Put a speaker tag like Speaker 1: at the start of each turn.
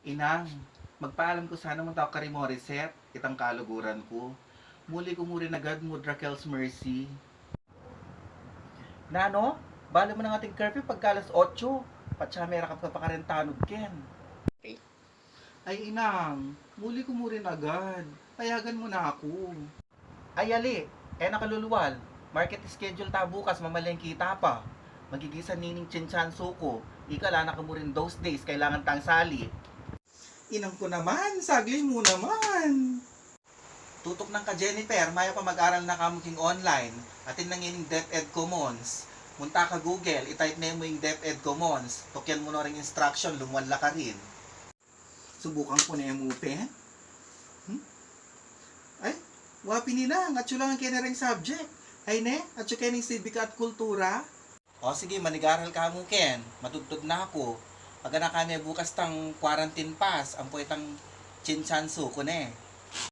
Speaker 1: Inang, magpaalam ko sana mong tao kari Morissette, itang kaluguran ko. Muli ko muri agad mo Raquel's Mercy. Nano, balo mo ng ating curfew pagkalas 8. Patsamera ka pa karentanog ken. Ay inang, muli ko muri agad. Payagan mo na ako. Ay ali, nakaluluwal. Market schedule ta bukas, mamaleng kita pa. Magigisan nining chinchanso ko. Ikala na ka mo rin those days, kailangan tang sali. Inang ko naman, sagli mo naman. Tutok ng ka Jennifer, maya pa mag-aral na kamuking online. Atin nang ining DepEd Commons. Munta ka Google, itype na mo yung DepEd Commons. Tokyan mo na rin instruction, lumwala ka rin. Subukan ko na yung open. Ay, wapi nila, at lang ang kinaring subject. Ay ne, at yung kining sibika at kultura. O sige, manigaral ka mo ken, matugtog na ako. Pag na kami bukas tang quarantine pass, ang puwetang chinchansu ko ne.